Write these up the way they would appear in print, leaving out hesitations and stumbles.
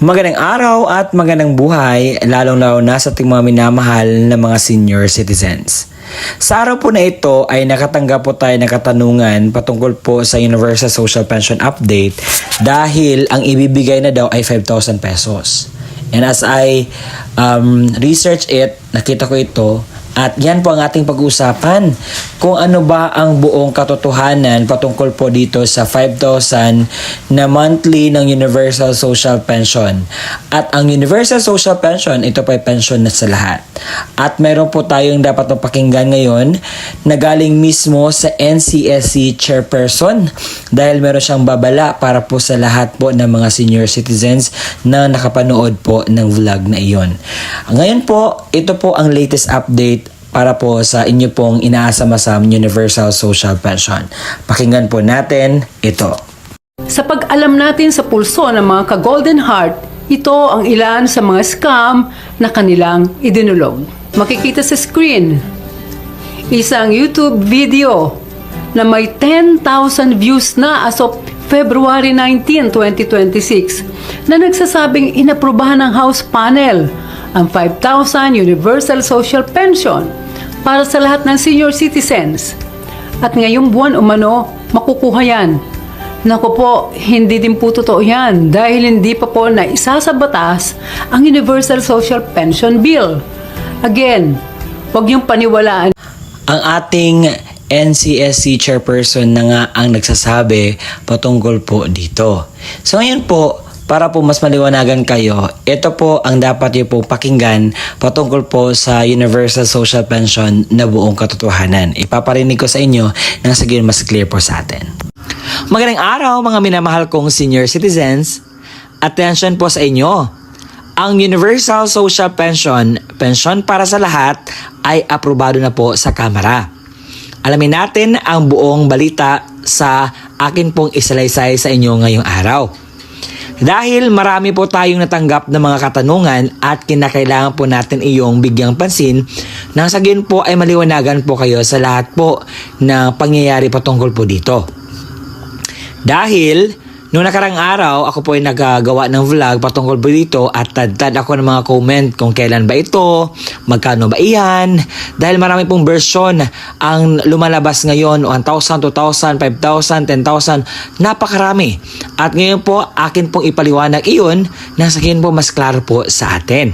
Magandang araw at magandang buhay, lalong-lalo na sa ating mga minamahal na mga senior citizens. Sa araw po na ito ay nakatanggap po tayo ng katanungan patungkol po sa Universal Social Pension Update dahil ang ibibigay na daw ay 5,000 pesos. And as I research it, nakita ko ito at yan po ang ating pag-uusapan kung ano ba ang buong katotohanan patungkol po dito sa 5,000 na monthly ng Universal Social Pension. At ang Universal Social Pension, ito po ay pension na sa lahat. At meron po tayong dapat mapakinggan ngayon na galing mismo sa NCSC Chairperson dahil meron siyang babala para po sa lahat po ng mga senior citizens na nakapanood po ng vlog na iyon. Ngayon po, ito po ang latest update para po sa inyo pong inaasam-asam Universal Social Pension. Pakinggan po natin ito. Sa pag-alam natin sa pulso ng mga ka-Golden Heart, ito ang ilan sa mga scam na kanilang idinulog. Makikita sa screen, isang YouTube video na may 10,000 views na as of February 19, 2026 na nagsasabing inaprubahan ng House Panel ang 5,000 Universal Social Pension para sa lahat ng senior citizens. At ngayong buwan umano, makukuha yan. Naku po, hindi din po totoo yan dahil hindi pa po na isa sa batas ang Universal Social Pension Bill. Again, huwag niyong paniwalaan. Ang ating NCSC Chairperson na nga ang nagsasabi patungkol po dito. So ngayon po, para po mas maliwanagan kayo, ito po ang dapat niyo po pakinggan patungkol po sa Universal Social Pension na buong katotohanan. Ipaparinig ko sa inyo nang sa gayon mas clear po sa atin. Magandang araw mga minamahal kong senior citizens. Attention po sa inyo. Ang Universal Social Pension, pensyon para sa lahat, ay aprobado na po sa Kamara. Alamin natin ang buong balita sa akin pong isalaysay sa inyo ngayong araw. Dahil marami po tayong natanggap ng mga katanungan at kinakailangan po natin iyong bigyang pansin nang sa gayon po ay maliwanagan po kayo sa lahat po na pangyayari patungkol po dito. Dahil noong nakarang araw, ako po ay nagagawa ng vlog patungkol po dito at tad ako ng mga comment kung kailan ba ito, magkano ba iyan, dahil marami pong version ang lumalabas ngayon, 1,000, 2,000, 5,000, 10,000, napakarami. At ngayon po, akin pong ipaliwanag iyon na sa akin po mas klaro po sa atin.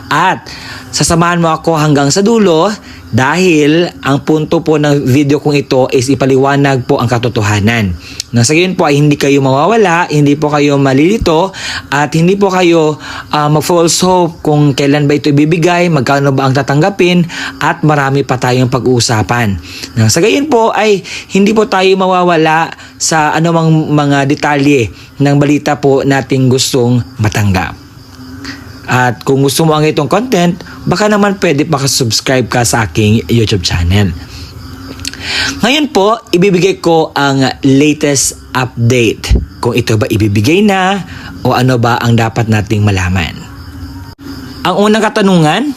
At sasamahan mo ako hanggang sa dulo dahil ang punto po ng video kong ito is ipaliwanag po ang katotohanan. Nang sa gayon po ay hindi kayo mawawala, hindi po kayo malilito at hindi po kayo mag-false hope kung kailan ba ito ibibigay, magkano ba ang tatanggapin at marami pa tayong pag-uusapan. Nang sa gayon po ay hindi po tayo mawawala sa anumang mga detalye ng balita po nating gustong matanggap. At kung gusto mo ang itong content, baka naman pwede makasubscribe ka sa aking YouTube channel. Ngayon po, ibibigay ko ang latest update. Kung ito ba ibibigay na o ano ba ang dapat nating malaman. Ang unang katanungan,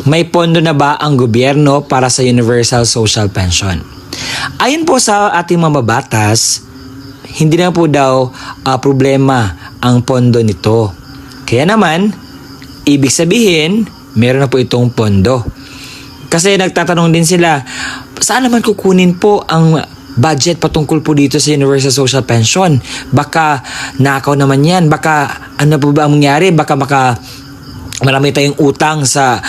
may pondo na ba ang gobyerno para sa Universal Social Pension? Ayon po sa ating mga batas, hindi na po daw problema ang pondo nito. Kaya naman, ibig sabihin, meron na po itong pondo. Kasi nagtatanong din sila, saan naman kukunin po ang budget patungkol po dito sa Universal Social Pension? Baka nakaw naman yan. Baka ano po ba ang mangyari? Baka marami tayong utang sa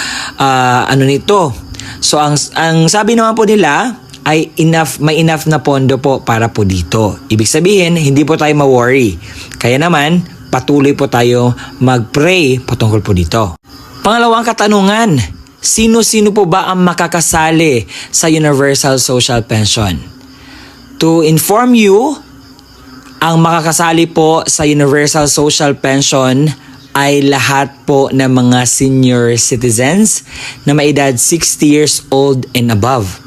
ano nito. So ang sabi naman po nila ay may enough na pondo po para po dito. Ibig sabihin, hindi po tayo ma-worry. Kaya naman, patuloy po tayo mag-pray patungkol po dito. Pangalawang katanungan, sino-sino po ba ang makakasali sa Universal Social Pension? To inform you, ang makakasali po sa Universal Social Pension ay lahat po ng mga senior citizens na may edad 60 years old and above.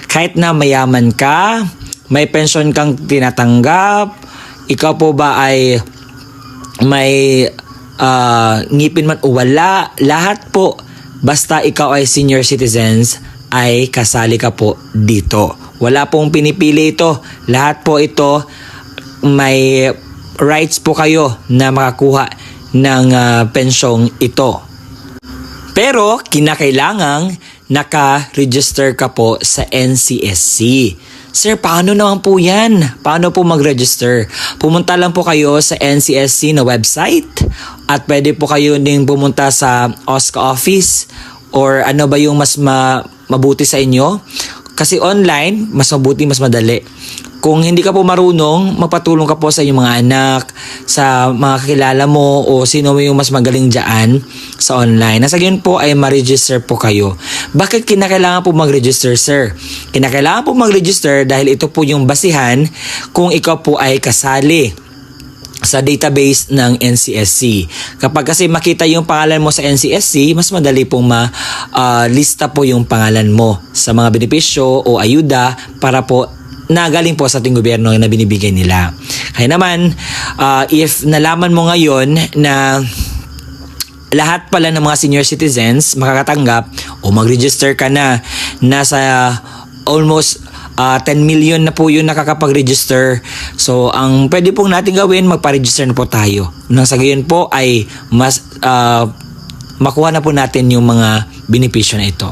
Kahit na mayaman ka, may pension kang tinatanggap, ikaw po ba ay may ngipin man o wala, lahat po, basta ikaw ay senior citizens, ay kasali ka po dito. Wala pong pinipili ito. Lahat po ito may rights po kayo na makakuha ng pensyong ito. Pero kinakailangang naka-register ka po sa NCSC. Sir, paano naman po yan? Paano po mag-register? Pumunta lang po kayo sa NCSC na website at pwede po kayo ding pumunta sa OSCA office or ano ba yung mas mabuti sa inyo. Kasi online, mas mabuti, mas madali. Kung hindi ka po marunong, magpatulong ka po sa inyong mga anak, sa mga kakilala mo o sino mo yung mas magaling dyan sa online. Nasa ganyan po ay ma-register po kayo. Bakit kinakailangan po mag-register, sir? Kinakailangan po mag-register dahil ito po yung basihan kung ikaw po ay kasali sa database ng NCSC. Kapag kasi makita yung pangalan mo sa NCSC, mas madali pong lista po yung pangalan mo sa mga benepisyo o ayuda para po na galing po sa ating gobyerno na binibigay nila. Kaya naman, if nalaman mo ngayon na lahat pala ng mga senior citizens makakatanggap o mag-register ka na, nasa almost 10 million na po yun nakakapag-register. So, ang pwede pong natin gawin, magpa-register na po tayo. Nang sa gayon po ay mas makuha na po natin yung mga benepisyo na ito.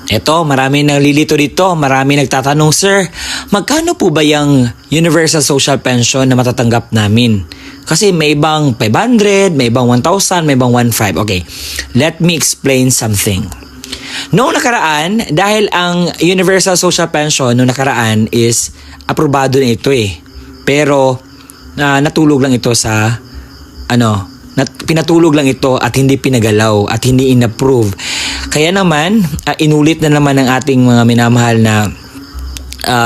Eto, marami nalilito dito, marami nagtatanong, sir, magkano po ba yung Universal Social Pension na matatanggap namin? Kasi may ibang 500, may ibang 1,000, may ibang 1,500. Okay, let me explain something. Noong nakaraan, dahil ang Universal Social Pension noong nakaraan is aprobado na ito eh. Pero natulog lang ito sa pinatulog lang ito at hindi pinagalaw at hindi inapprove. Kaya naman, inulit na naman ng ating mga minamahal na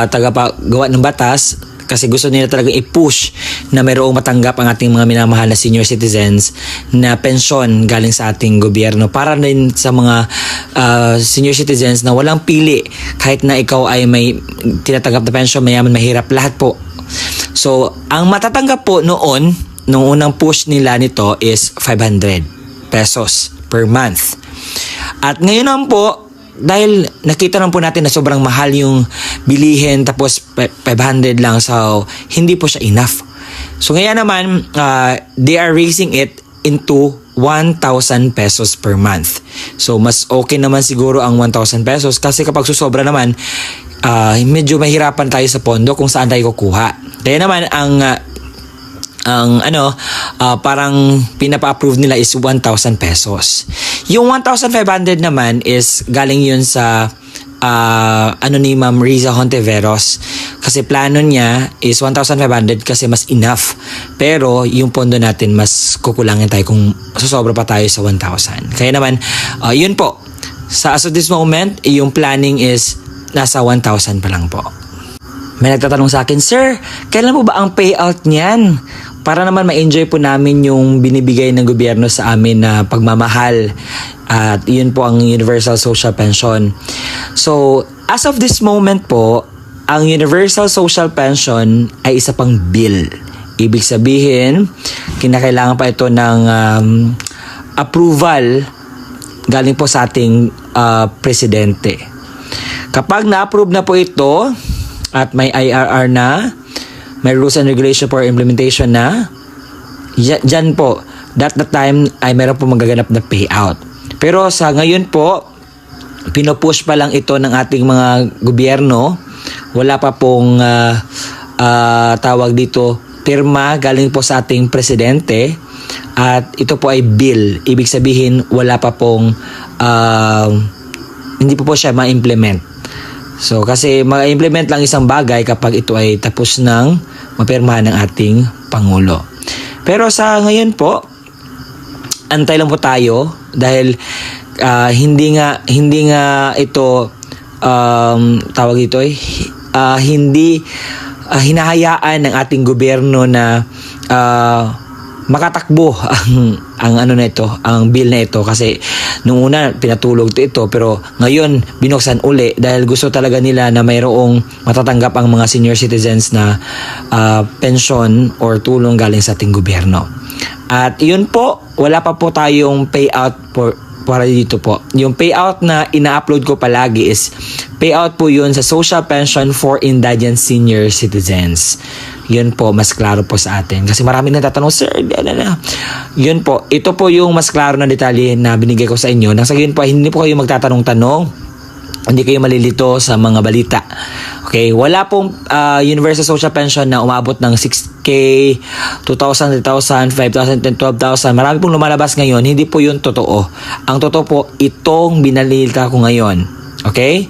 tagapagawa ng batas kasi gusto nila talagang i-push na mayroong matanggap ang ating mga minamahal na senior citizens na pensyon galing sa ating gobyerno para rin sa mga senior citizens na walang pili kahit na ikaw ay may tinatanggap na pensyon, mayaman, mahirap, lahat po. So, ang matatanggap po noong unang push nila nito is 500 pesos per month. At ngayon naman po, dahil nakita naman po natin na sobrang mahal yung bilihin tapos 500 lang, so hindi po siya enough. So ngayon naman, they are raising it into 1,000 pesos per month. So mas okay naman siguro ang 1,000 pesos kasi kapag susobra naman, medyo mahirapan tayo sa pondo kung saan tayo kukuha. Kaya naman parang pinapa-approve nila is 1,000 pesos. Yung 1,500 naman is galing yun sa ni Ma'am Riza Hontiveros. Kasi plano niya is 1,500 kasi mas enough. Pero yung pondo natin mas kukulangin tayo kung susobra pa tayo sa 1,000. Kaya naman, yun po. As of this moment, yung planning is nasa 1,000 pa lang po. May nagtatanong sa akin, sir, kailan po ba ang payout niyan? Para naman ma-enjoy po namin yung binibigay ng gobyerno sa amin na pagmamahal. At yun po ang Universal Social Pension. So, as of this moment po, ang Universal Social Pension ay isa pang bill. Ibig sabihin, kinakailangan pa ito ng approval galing po sa ating presidente. Kapag na-approve na po ito, at may IRR na, may rules and regulation for implementation na, dyan po, that time ay meron po magaganap na payout. Pero sa ngayon po, pinupush pa lang ito ng ating mga gobyerno. Wala pa pong tawag dito, pirma galing po sa ating presidente. At ito po ay bill. Ibig sabihin, wala pa pong, hindi po siya ma-implement. So, kasi ma-implement lang isang bagay kapag ito ay tapos ng mapirmahan ng ating Pangulo. Pero sa ngayon po, antay lang po tayo dahil hindi nga ito tawag dito hindi hinahayaan ng ating gobyerno na makatakbo ang bill na ito kasi nung una pinatulog ito pero ngayon binuksan uli dahil gusto talaga nila na mayroong matatanggap ang mga senior citizens na pension or tulong galing sa ating gobyerno. At yun po, wala pa po tayong payout for para dito po. Yung payout na ina-upload ko palagi is payout po yun sa social pension for indigent senior citizens. Yun po, mas klaro po sa atin. Kasi marami nagtatanong, sir, yun po, ito po yung mas klaro na detalye na binigay ko sa inyo. Nang sa yun po, hindi po kayo magtatanong-tanong. Hindi kayo malilito sa mga balita. Okay, wala pong universal social pension na umabot ng 6K, 2,000, 3,000, 5,000, 12,000. Marami pong lumalabas ngayon. Hindi po yun totoo. Ang totoo po, itong binalita ko ngayon. Okay?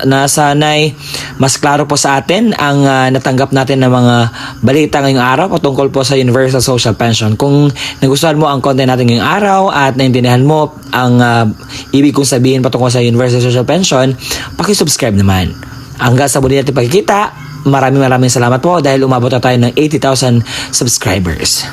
Nasanay mas klaro po sa atin ang natanggap natin ng mga balita ngayong araw patungkol po sa Universal Social Pension. Kung nagustuhan mo ang content natin ngayong araw at naintindihan mo ang ibig kong sabihin patungkol sa Universal Social Pension, paki-subscribe naman. Hanggang sa muli natin pagkikita, maraming salamat po dahil umabot na tayo ng 80,000 subscribers.